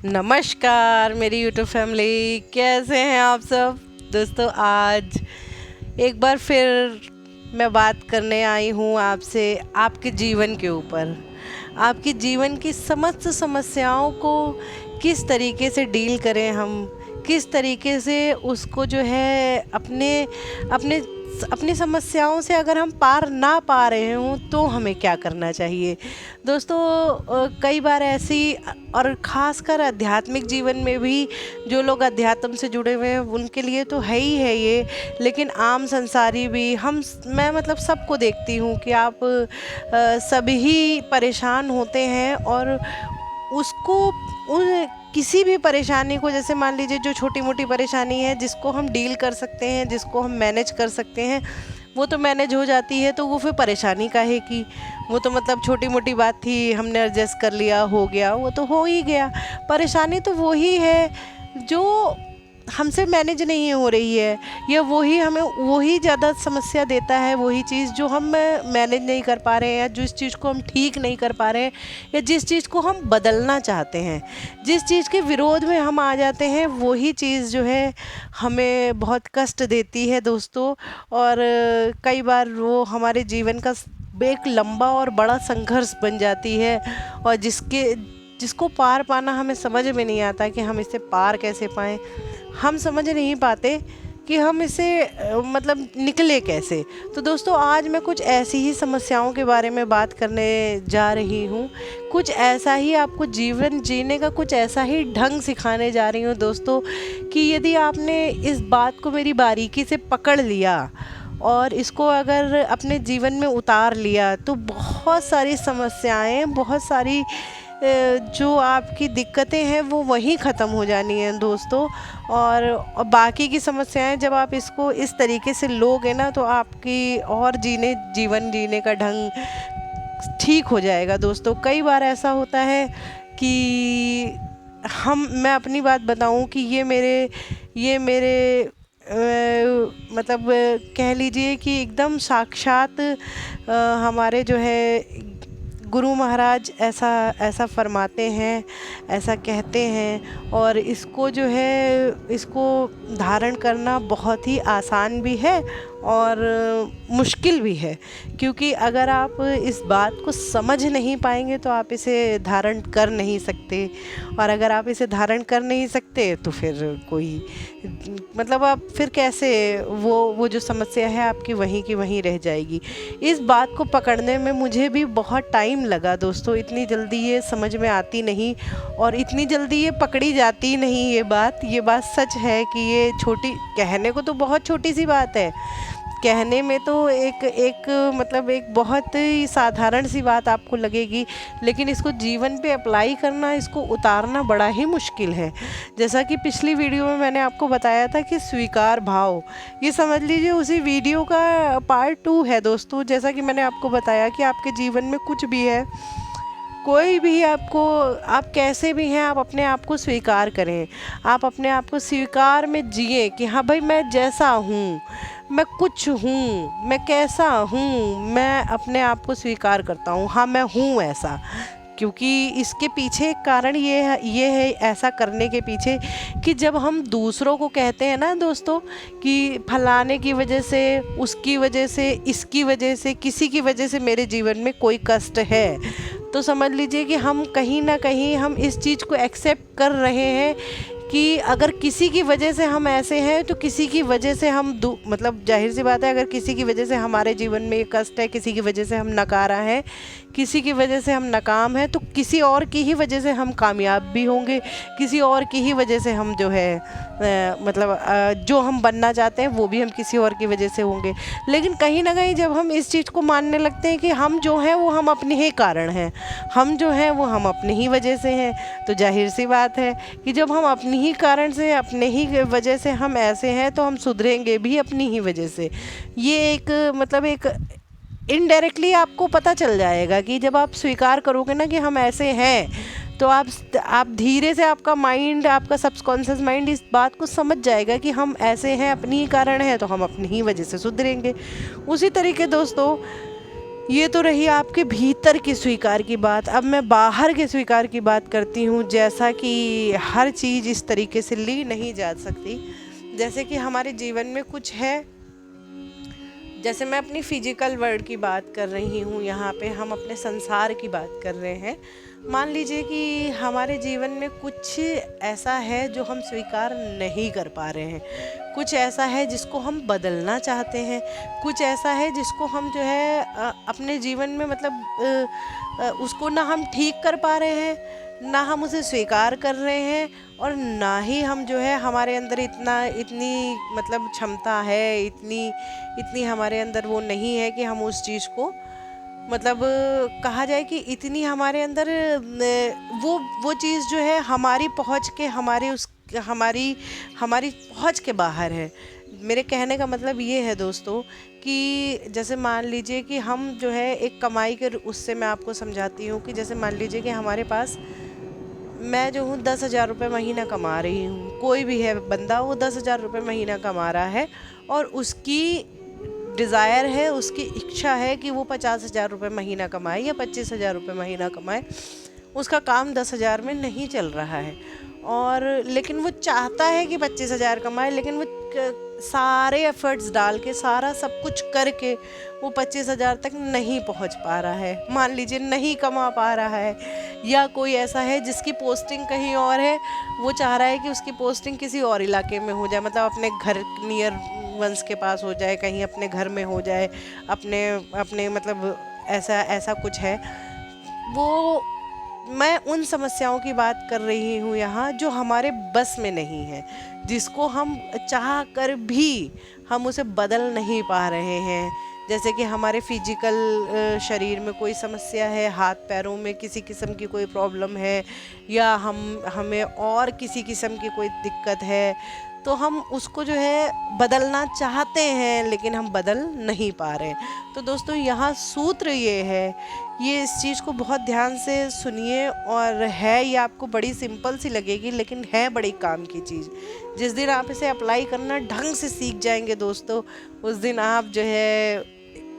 नमस्कार मेरी YouTube family, कैसे हैं आप सब दोस्तों। आज एक बार फिर मैं बात करने आई हूँ आपसे आपके जीवन के ऊपर। आपके जीवन की समस्त समस्याओं को किस तरीके से डील करें हम, किस तरीके से उसको जो है अपने अपने अपनी समस्याओं से अगर हम पार ना पा रहे हों तो हमें क्या करना चाहिए। दोस्तों कई बार ऐसी और ख़ासकर आध्यात्मिक जीवन में भी जो लोग अध्यात्म से जुड़े हुए हैं उनके लिए तो है ही है ये, लेकिन आम संसारी भी मैं मतलब सबको देखती हूँ कि आप सभी परेशान होते हैं और उसको उन किसी भी परेशानी को, जैसे मान लीजिए जो छोटी मोटी परेशानी है जिसको हम डील कर सकते हैं, जिसको हम मैनेज कर सकते हैं, वो तो मैनेज हो जाती है। तो वो फिर परेशानी काहे की, वो तो मतलब छोटी मोटी बात थी, हमने एडजस्ट कर लिया, हो गया, वो तो हो ही गया। परेशानी तो वही है जो हमसे मैनेज नहीं हो रही है, या वही हमें वही ज़्यादा समस्या देता है, वही चीज़ जो हम मैनेज नहीं कर पा रहे हैं, या जिस चीज़ को हम ठीक नहीं कर पा रहे हैं, या जिस चीज़ को हम बदलना चाहते हैं, जिस चीज़ के विरोध में हम आ जाते हैं, वही चीज़ जो है हमें बहुत कष्ट देती है दोस्तों। और कई बार वो हमारे जीवन का एक लंबा और बड़ा संघर्ष बन जाती है, और जिसको पार पाना हमें समझ में नहीं आता कि हम इसे पार कैसे पाएँ। हम समझ नहीं पाते कि हम इसे मतलब निकले कैसे। तो दोस्तों आज मैं कुछ ऐसी ही समस्याओं के बारे में बात करने जा रही हूँ, कुछ ऐसा ही आपको जीवन जीने का कुछ ऐसा ही ढंग सिखाने जा रही हूँ दोस्तों, कि यदि आपने इस बात को मेरी बारीकी से पकड़ लिया और इसको अगर अपने जीवन में उतार लिया तो बहुत सारी समस्याएं, बहुत सारी जो आपकी दिक्कतें हैं वो वहीं ख़त्म हो जानी हैं दोस्तों। और बाकी की समस्याएं जब आप इसको इस तरीके से लोगे ना तो आपकी और जीवन जीने का ढंग ठीक हो जाएगा दोस्तों। कई बार ऐसा होता है कि मैं अपनी बात बताऊं कि ये मेरे मतलब कह लीजिए कि एकदम साक्षात हमारे जो है गुरु महाराज ऐसा फरमाते हैं, ऐसा कहते हैं। और इसको जो है इसको धारण करना बहुत ही आसान भी है और मुश्किल भी है, क्योंकि अगर आप इस बात को समझ नहीं पाएंगे तो आप इसे धारण कर नहीं सकते, और अगर आप इसे धारण कर नहीं सकते तो फिर मतलब आप फिर कैसे वो जो समस्या है आपकी वहीं की वहीं रह जाएगी। इस बात को पकड़ने में मुझे भी बहुत टाइम लगा दोस्तों, इतनी जल्दी ये समझ में आती नहीं और इतनी जल्दी ये पकड़ी जाती नहीं। ये बात सच है कि ये छोटी, कहने को तो बहुत छोटी सी बात है, कहने में तो एक मतलब एक बहुत ही साधारण सी बात आपको लगेगी, लेकिन इसको जीवन पे अप्लाई करना, इसको उतारना बड़ा ही मुश्किल है। जैसा कि पिछली वीडियो में मैंने आपको बताया था कि स्वीकार भाव, ये समझ लीजिए उसी वीडियो का पार्ट 2 है दोस्तों। जैसा कि मैंने आपको बताया कि आपके जीवन में कुछ भी है, कोई भी आप कैसे भी हैं, आप अपने आप को स्वीकार करें, आप अपने आप को स्वीकार में जिए कि हाँ भाई मैं जैसा हूँ, मैं कुछ हूँ, मैं कैसा हूँ, मैं अपने आप को स्वीकार करता हूँ, हाँ मैं हूँ ऐसा। क्योंकि इसके पीछे एक कारण ये है ऐसा करने के पीछे कि जब हम दूसरों को कहते हैं ना दोस्तों कि फलाने की वजह से, उसकी वजह से, इसकी वजह से, किसी की वजह से मेरे जीवन में कोई कष्ट है, तो समझ लीजिए कि हम कहीं ना कहीं हम इस चीज़ को एक्सेप्ट कर रहे हैं कि अगर किसी की वजह से हम ऐसे हैं तो किसी की वजह से हम मतलब जाहिर सी बात है, अगर किसी की वजह से हमारे जीवन में कष्ट है, किसी की वजह से हम नकारा हैं, किसी की वजह से हम नाकाम हैं, तो किसी और की ही वजह से हम कामयाब भी होंगे, किसी और की ही वजह से हम जो है मतलब जो हम बनना चाहते हैं वो भी हम किसी और की वजह से होंगे। लेकिन कहीं ना कहीं जब हम इस चीज़ को मानने लगते हैं कि हम जो हैं वो हम अपने ही कारण हैं, हम जो हैं वो हम अपनी ही वजह से हैं, तो जाहिर सी बात है कि जब हम अपनी ही कारण से, अपने ही वजह से हम ऐसे हैं तो हम सुधरेंगे भी अपनी ही वजह से। ये एक मतलब एक इनडायरेक्टली आपको पता चल जाएगा कि जब आप स्वीकार करोगे ना कि हम ऐसे हैं, तो आप धीरे से आपका माइंड, आपका सबकॉन्शियस माइंड इस बात को समझ जाएगा कि हम ऐसे हैं, अपनी ही कारण है, तो हम अपनी ही वजह से सुधरेंगे। उसी तरीके दोस्तों ये तो रही आपके भीतर की स्वीकार की बात। अब मैं बाहर के स्वीकार की बात करती हूँ। जैसा कि हर चीज़ इस तरीके से ली नहीं जा सकती। जैसे कि हमारे जीवन में कुछ है, जैसे मैं अपनी फिजिकल वर्ल्ड की बात कर रही हूँ, यहाँ पे हम अपने संसार की बात कर रहे हैं। मान लीजिए कि हमारे जीवन में कुछ ऐसा है जो हम स्वीकार नहीं कर पा रहे हैं, कुछ ऐसा है जिसको हम बदलना चाहते हैं, कुछ ऐसा है जिसको हम जो है अपने जीवन में मतलब उसको ना हम ठीक कर पा रहे हैं, ना हम उसे स्वीकार कर रहे हैं, और ना ही हम जो है हमारे अंदर इतनी मतलब क्षमता है, इतनी हमारे अंदर वो नहीं है कि हम उस चीज़ को मतलब कहा जाए कि इतनी हमारे अंदर वो चीज़ जो है हमारी पहुंच के हमारी पहुंच के बाहर है। मेरे कहने का मतलब ये है दोस्तों कि जैसे मान लीजिए कि हम जो है एक कमाई के उससे मैं आपको समझाती हूँ कि जैसे मान लीजिए कि हमारे पास, मैं जो हूँ 10,000 रुपये महीना कमा रही हूँ, कोई भी है बंदा वो 10,000 रुपये महीना कमा रहा है, और उसकी डिज़ायर है, उसकी इच्छा है कि वो 50,000 रुपये महीना कमाए या 25,000 रुपये महीना कमाए। उसका काम 10,000 में नहीं चल रहा है, और लेकिन वो चाहता है कि 25,000 कमाए, लेकिन वो सारे एफर्ट्स डाल के सारा सब कुछ करके वो 25,000 तक नहीं पहुंच पा रहा है, मान लीजिए नहीं कमा पा रहा है। या कोई ऐसा है जिसकी पोस्टिंग कहीं और है, वो चाह रहा है कि उसकी पोस्टिंग किसी और इलाके में हो जाए, मतलब अपने घर नियर वंश के पास हो जाए, कहीं अपने घर में हो जाए, अपने अपने मतलब ऐसा ऐसा कुछ है। वो मैं उन समस्याओं की बात कर रही हूँ यहाँ जो हमारे बस में नहीं है, जिसको हम चाह कर भी हम उसे बदल नहीं पा रहे हैं। जैसे कि हमारे फिजिकल शरीर में कोई समस्या है, हाथ पैरों में किसी किस्म की कोई प्रॉब्लम है, या हमें और किसी किस्म की कोई दिक्कत है, तो हम उसको जो है बदलना चाहते हैं लेकिन हम बदल नहीं पा रहे। तो दोस्तों यहाँ सूत्र ये है, ये इस चीज़ को बहुत ध्यान से सुनिए, और है ये आपको बड़ी सिंपल सी लगेगी लेकिन है बड़ी काम की चीज़। जिस दिन आप इसे अप्लाई करना ढंग से सीख जाएंगे दोस्तों, उस दिन आप जो है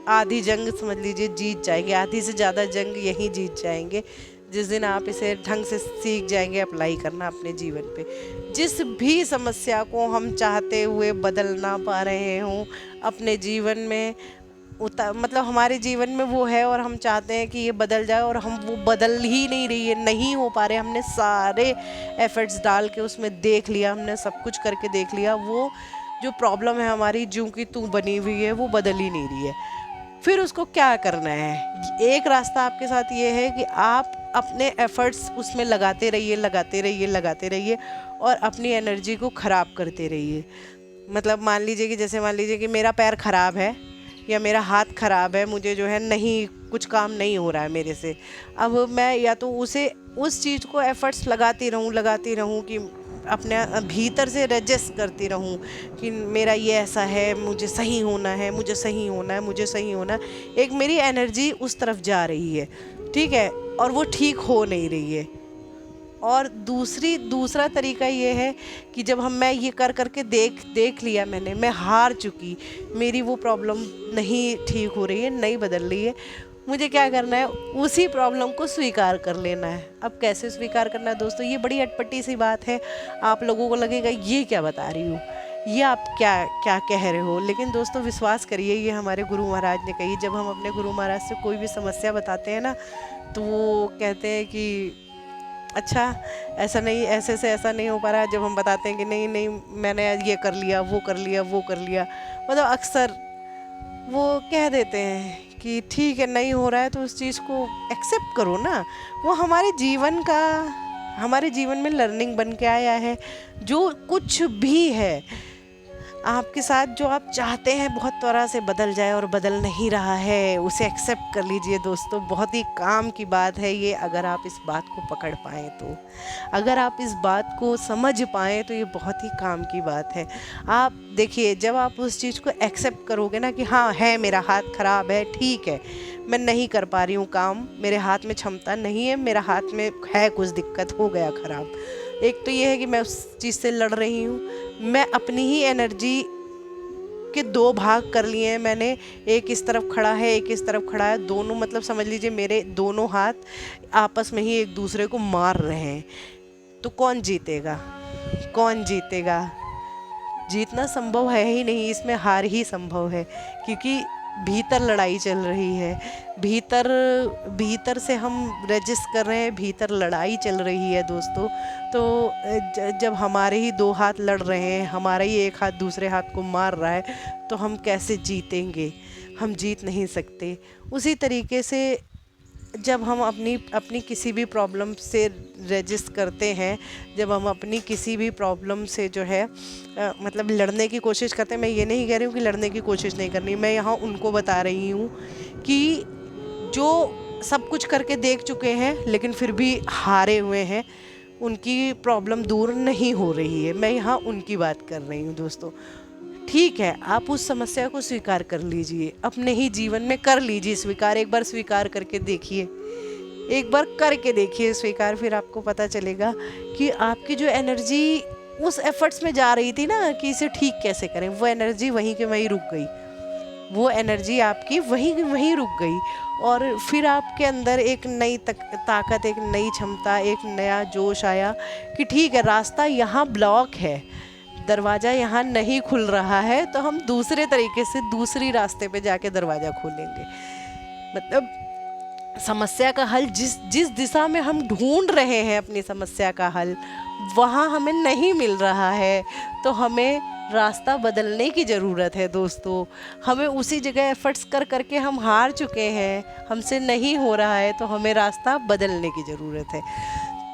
आधी जंग समझ लीजिए जीत जाएंगे, आधी से ज़्यादा जंग यहीं जीत जाएंगे। जिस दिन आप इसे ढंग से सीख जाएंगे अप्लाई करना अपने जीवन पे, जिस भी समस्या को हम चाहते हुए बदल ना पा रहे हों अपने जीवन में, मतलब हमारे जीवन में वो है और हम चाहते हैं कि ये बदल जाए, और हम वो बदल ही नहीं रही है, नहीं हो पा रहे। हमने सारे एफर्ट्स डाल के उसमें देख लिया, हमने सब कुछ करके देख लिया, वो जो प्रॉब्लम है हमारी ज्यों की त्यों बनी हुई है, वो बदल ही नहीं रही है। फिर उसको क्या करना है? एक रास्ता आपके साथ ये है कि आप अपने एफर्ट्स उसमें लगाते रहिए, लगाते रहिए, लगाते रहिए, और अपनी एनर्जी को ख़राब करते रहिए। मतलब मान लीजिए कि जैसे मान लीजिए कि मेरा पैर ख़राब है या मेरा हाथ ख़राब है, मुझे जो है नहीं कुछ काम नहीं हो रहा है मेरे से, अब मैं या तो उस चीज़ को एफ़र्ट्स लगाती रहूँ कि अपने भीतर से रजिस्ट करती रहूँ कि मेरा ये ऐसा है, मुझे सही होना है, मुझे सही होना है, मुझे सही होना है। एक मेरी एनर्जी उस तरफ जा रही है, ठीक है, और वो ठीक हो नहीं रही है। और दूसरा तरीका ये है कि जब मैं ये कर करके देख लिया, मैं हार चुकी, मेरी वो प्रॉब्लम नहीं ठीक हो रही है, नहीं बदल रही है, मुझे क्या करना है? उसी प्रॉब्लम को स्वीकार कर लेना है। अब कैसे स्वीकार करना है दोस्तों? ये बड़ी अटपटी सी बात है, आप लोगों को लगेगा ये क्या बता रही हूँ, ये आप क्या क्या कह रहे हो, लेकिन दोस्तों विश्वास करिए, ये हमारे गुरु महाराज ने कही। जब हम अपने गुरु महाराज से कोई भी समस्या बताते हैं ना, तो वो कहते हैं कि अच्छा ऐसा नहीं, ऐसे से ऐसा नहीं हो पा रहा। जब हम बताते हैं कि नहीं नहीं मैंने ये कर लिया, वो कर लिया, वो कर लिया, मतलब अक्सर वो कह देते हैं कि ठीक है नहीं हो रहा है तो उस चीज़ को एक्सेप्ट करो ना। वो हमारे जीवन में लर्निंग बन के आया है। जो कुछ भी है आपके साथ, जो आप चाहते हैं बहुत त्वरा से बदल जाए और बदल नहीं रहा है, उसे एक्सेप्ट कर लीजिए दोस्तों। बहुत ही काम की बात है ये, अगर आप इस बात को पकड़ पाएँ तो, अगर आप इस बात को समझ पाएँ तो ये बहुत ही काम की बात है। आप देखिए, जब आप उस चीज़ को एक्सेप्ट करोगे ना कि हाँ है, मेरा हाथ ख़राब है, ठीक है, मैं नहीं कर पा रही हूँ काम, मेरे हाथ में क्षमता नहीं है, मेरा हाथ में है कुछ दिक्कत, हो गया ख़राब। एक तो ये है कि मैं उस चीज़ से लड़ रही हूँ, मैं अपनी ही एनर्जी के दो भाग कर लिए हैं मैंने, एक इस तरफ खड़ा है एक इस तरफ खड़ा है, दोनों मतलब समझ लीजिए मेरे दोनों हाथ आपस में ही एक दूसरे को मार रहे हैं। तो कौन जीतेगा? कौन जीतेगा? जीतना संभव है ही नहीं, इसमें हार ही संभव है, क्योंकि भीतर लड़ाई चल रही है, भीतर भीतर से हम रजिस्ट कर रहे हैं, भीतर लड़ाई चल रही है दोस्तों। तो जब हमारे ही दो हाथ लड़ रहे हैं, हमारा ही एक हाथ दूसरे हाथ को मार रहा है, तो हम कैसे जीतेंगे? हम जीत नहीं सकते। उसी तरीके से जब हम अपनी किसी भी प्रॉब्लम से रजिस्ट करते हैं, जब हम अपनी किसी भी प्रॉब्लम से जो है मतलब लड़ने की कोशिश करते हैं, मैं ये नहीं कह रही हूँ कि लड़ने की कोशिश नहीं करनी, मैं यहाँ उनको बता रही हूँ कि जो सब कुछ करके देख चुके हैं लेकिन फिर भी हारे हुए हैं, उनकी प्रॉब्लम दूर नहीं हो रही है, मैं यहाँ उनकी बात कर रही हूँ दोस्तों। ठीक है, आप उस समस्या को स्वीकार कर लीजिए, अपने ही जीवन में कर लीजिए स्वीकार, एक बार स्वीकार करके देखिए, एक बार करके देखिए स्वीकार, फिर आपको पता चलेगा कि आपकी जो एनर्जी उस एफर्ट्स में जा रही थी ना कि इसे ठीक कैसे करें, वो एनर्जी वहीं के वहीं रुक गई, वो एनर्जी आपकी वहीं वहीं रुक गई, और फिर आपके अंदर एक नई ताकत, एक नई क्षमता, एक नया जोश आया कि ठीक है, रास्ता यहाँ ब्लॉक है, दरवाज़ा यहाँ नहीं खुल रहा है, तो हम दूसरे तरीके से दूसरी रास्ते पे जाके दरवाज़ा खोलेंगे। मतलब समस्या का हल जिस दिशा में हम ढूंढ रहे हैं अपनी समस्या का हल, वहाँ हमें नहीं मिल रहा है, तो हमें रास्ता बदलने की ज़रूरत है दोस्तों। हमें उसी जगह एफर्ट्स कर करके हम हार चुके हैं, हमसे नहीं हो रहा है, तो हमें रास्ता बदलने की ज़रूरत है।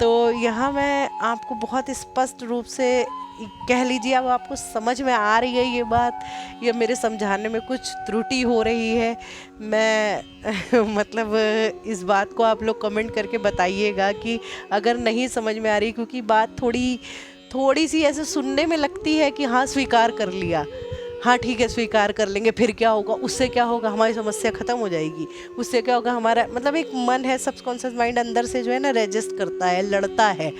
तो यहाँ मैं आपको बहुत स्पष्ट रूप से कह लीजिए, अब आपको समझ में आ रही है ये बात, या मेरे समझाने में कुछ त्रुटि हो रही है, मैं मतलब इस बात को आप लोग कमेंट करके बताइएगा कि अगर नहीं समझ में आ रही, क्योंकि बात थोड़ी सी ऐसे सुनने में लगती है कि हाँ स्वीकार कर लिया, हाँ ठीक है स्वीकार कर लेंगे, फिर क्या होगा, उससे क्या होगा, हमारी समस्या ख़त्म हो जाएगी, उससे क्या होगा, हमारा मतलब एक मन है, सबकॉन्शियस माइंड अंदर से जो है ना रजिस्ट करता है, लड़ता है।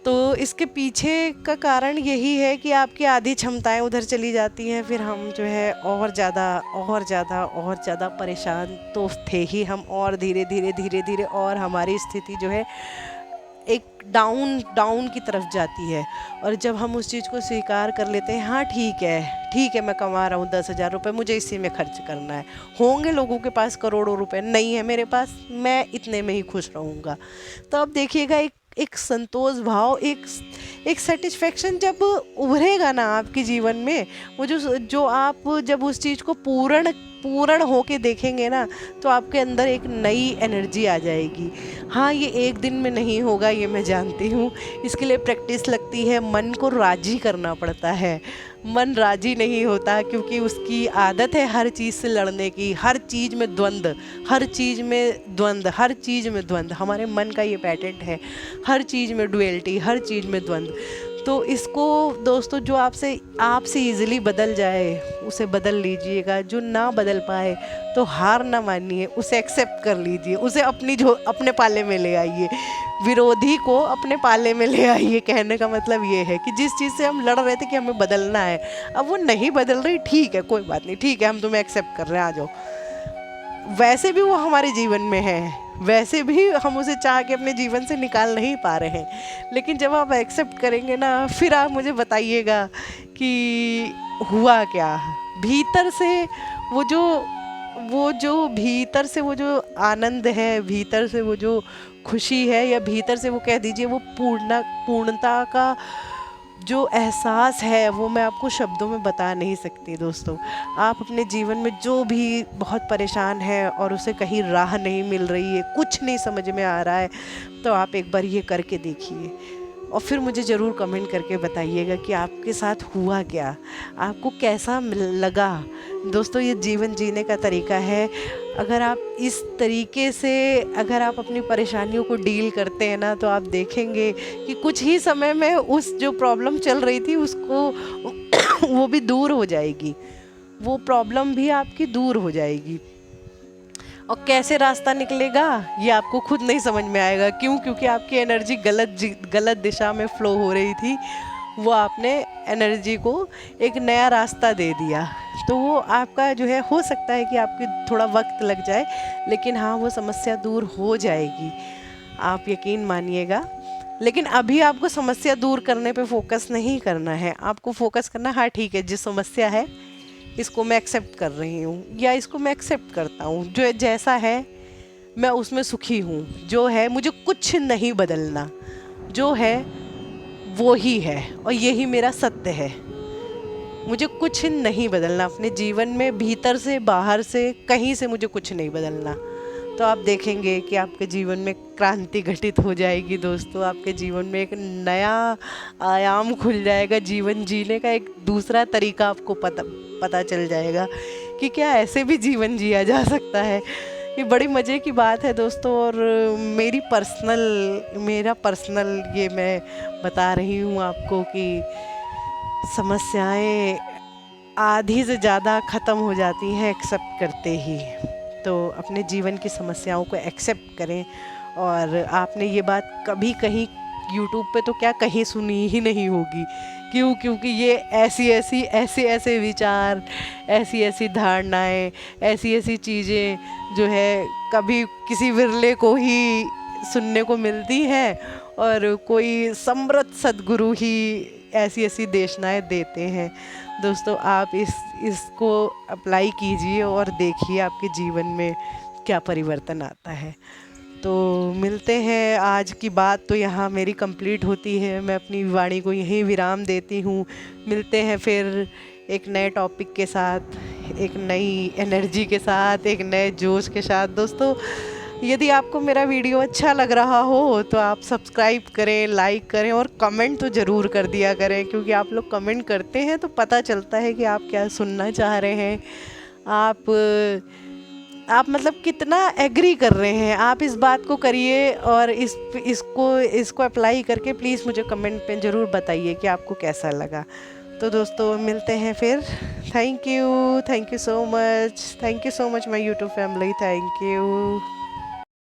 तो इसके पीछे का कारण यही है कि आपकी आधी क्षमताएं उधर चली जाती हैं, फिर हम जो है और ज़्यादा परेशान तो थे ही हम, और धीरे धीरे और हमारी स्थिति जो है एक डाउन की तरफ जाती है। और जब हम उस चीज़ को स्वीकार कर लेते हैं, हाँ ठीक है मैं कमा रहा हूँ 10,000 रुपये, मुझे इसी में खर्च करना है, होंगे लोगों के पास करोड़ों रुपए, नहीं है मेरे पास, मैं इतने में ही खुश रहूँगा। तो अब देखिएगा एक संतोष भाव, एक सेटिस्फेक्शन जब उभरेगा ना आपके जीवन में, वो जो आप जब उस चीज़ को पूर्ण होके देखेंगे ना, तो आपके अंदर एक नई एनर्जी आ जाएगी। हाँ, ये एक दिन में नहीं होगा, ये मैं जानती हूँ, इसके लिए प्रैक्टिस लगती है, मन को राजी करना पड़ता है। मन राजी नहीं होता क्योंकि उसकी आदत है हर चीज़ से लड़ने की, हर चीज़ में द्वंद्व, हमारे मन का ये पैटर्न है, हर चीज़ में डुअलिटी, हर चीज़ में द्वंद्व। तो इसको दोस्तों जो आपसे इजीली बदल जाए उसे बदल लीजिएगा, जो ना बदल पाए तो हार ना मानिए, उसे एक्सेप्ट कर लीजिए, उसे अपने पाले में ले आइए, विरोधी को अपने पाले में ले आइए। कहने का मतलब ये है कि जिस चीज़ से हम लड़ रहे थे कि हमें बदलना है, अब वो नहीं बदल रही, ठीक है कोई बात नहीं, ठीक है हम तुम्हें एक्सेप्ट कर रहे हैं, आ जाओ। वैसे भी वो हमारे जीवन में है, वैसे भी हम उसे चाह के अपने जीवन से निकाल नहीं पा रहे हैं, लेकिन जब आप एक्सेप्ट करेंगे ना, फिर आप मुझे बताइएगा कि हुआ क्या भीतर से, वो जो भीतर से वो जो आनंद है, भीतर से वो जो खुशी है, या भीतर से वो कह दीजिए वो पूर्णता का जो एहसास है, वो मैं आपको शब्दों में बता नहीं सकती दोस्तों। आप अपने जीवन में जो भी बहुत परेशान है और उसे कहीं राह नहीं मिल रही है, कुछ नहीं समझ में आ रहा है, तो आप एक बार ये करके देखिए और फिर मुझे ज़रूर कमेंट करके बताइएगा कि आपके साथ हुआ क्या, आपको कैसा लगा। दोस्तों, ये जीवन जीने का तरीका है। अगर आप इस तरीके से अगर आप अपनी परेशानियों को डील करते हैं ना, तो आप देखेंगे कि कुछ ही समय में उस जो प्रॉब्लम चल रही थी उसको वो भी दूर हो जाएगी, वो प्रॉब्लम भी आपकी दूर हो जाएगी। और कैसे रास्ता निकलेगा ये आपको खुद नहीं समझ में आएगा। क्यों? क्योंकि आपकी एनर्जी गलत दिशा में फ्लो हो रही थी, वो आपने एनर्जी को एक नया रास्ता दे दिया। तो वो आपका जो है, हो सकता है कि आपकी थोड़ा वक्त लग जाए, लेकिन हाँ वो समस्या दूर हो जाएगी, आप यकीन मानिएगा। लेकिन अभी आपको समस्या दूर करने पे फोकस नहीं करना है, आपको फोकस करना, हाँ ठीक है जो समस्या है इसको मैं एक्सेप्ट कर रही हूँ या इसको मैं एक्सेप्ट करता हूँ, जो जैसा है मैं उसमें सुखी हूँ, जो है मुझे कुछ नहीं बदलना, जो है वो ही है और यही मेरा सत्य है। मुझे कुछ नहीं बदलना अपने जीवन में, भीतर से बाहर से कहीं से मुझे कुछ नहीं बदलना। तो आप देखेंगे कि आपके जीवन में क्रांति घटित हो जाएगी दोस्तों, आपके जीवन में एक नया आयाम खुल जाएगा, जीवन जीने का एक दूसरा तरीका आपको पता चल जाएगा कि क्या ऐसे भी जीवन जिया जा सकता है। ये बड़ी मज़े की बात है दोस्तों। और मेरा पर्सनल ये मैं बता रही हूँ आपको कि समस्याएं आधी से ज़्यादा ख़त्म हो जाती हैं एक्सेप्ट करते ही। तो अपने जीवन की समस्याओं को एक्सेप्ट करें। और आपने ये बात कभी कहीं यूट्यूब पे तो क्या कहीं सुनी ही नहीं होगी। क्यों? क्योंकि ये ऐसे ऐसे विचार, ऐसी ऐसी धारणाएं, ऐसी ऐसी चीज़ें जो है कभी किसी विरले को ही सुनने को मिलती हैं, और कोई समृद्ध सद्गुरु ही ऐसी ऐसी देशनाएं देते हैं। दोस्तों आप इसको अप्लाई कीजिए और देखिए आपके जीवन में क्या परिवर्तन आता है। तो मिलते हैं, आज की बात तो यहाँ मेरी कंप्लीट होती है, मैं अपनी वाणी को यहीं विराम देती हूँ। मिलते हैं फिर एक नए टॉपिक के साथ, एक नई एनर्जी के साथ, एक नए जोश के साथ। दोस्तों यदि आपको मेरा वीडियो अच्छा लग रहा हो तो आप सब्सक्राइब करें, लाइक करें और कमेंट तो ज़रूर कर दिया करें, क्योंकि आप लोग कमेंट करते हैं तो पता चलता है कि आप क्या सुनना चाह रहे हैं, आप मतलब कितना एग्री कर रहे हैं। आप इस बात को करिए और इसको अप्लाई करके प्लीज़ मुझे कमेंट पे ज़रूर बताइए कि आपको कैसा लगा। तो दोस्तों मिलते हैं फिर। Thank you so much my YouTube family, thank you.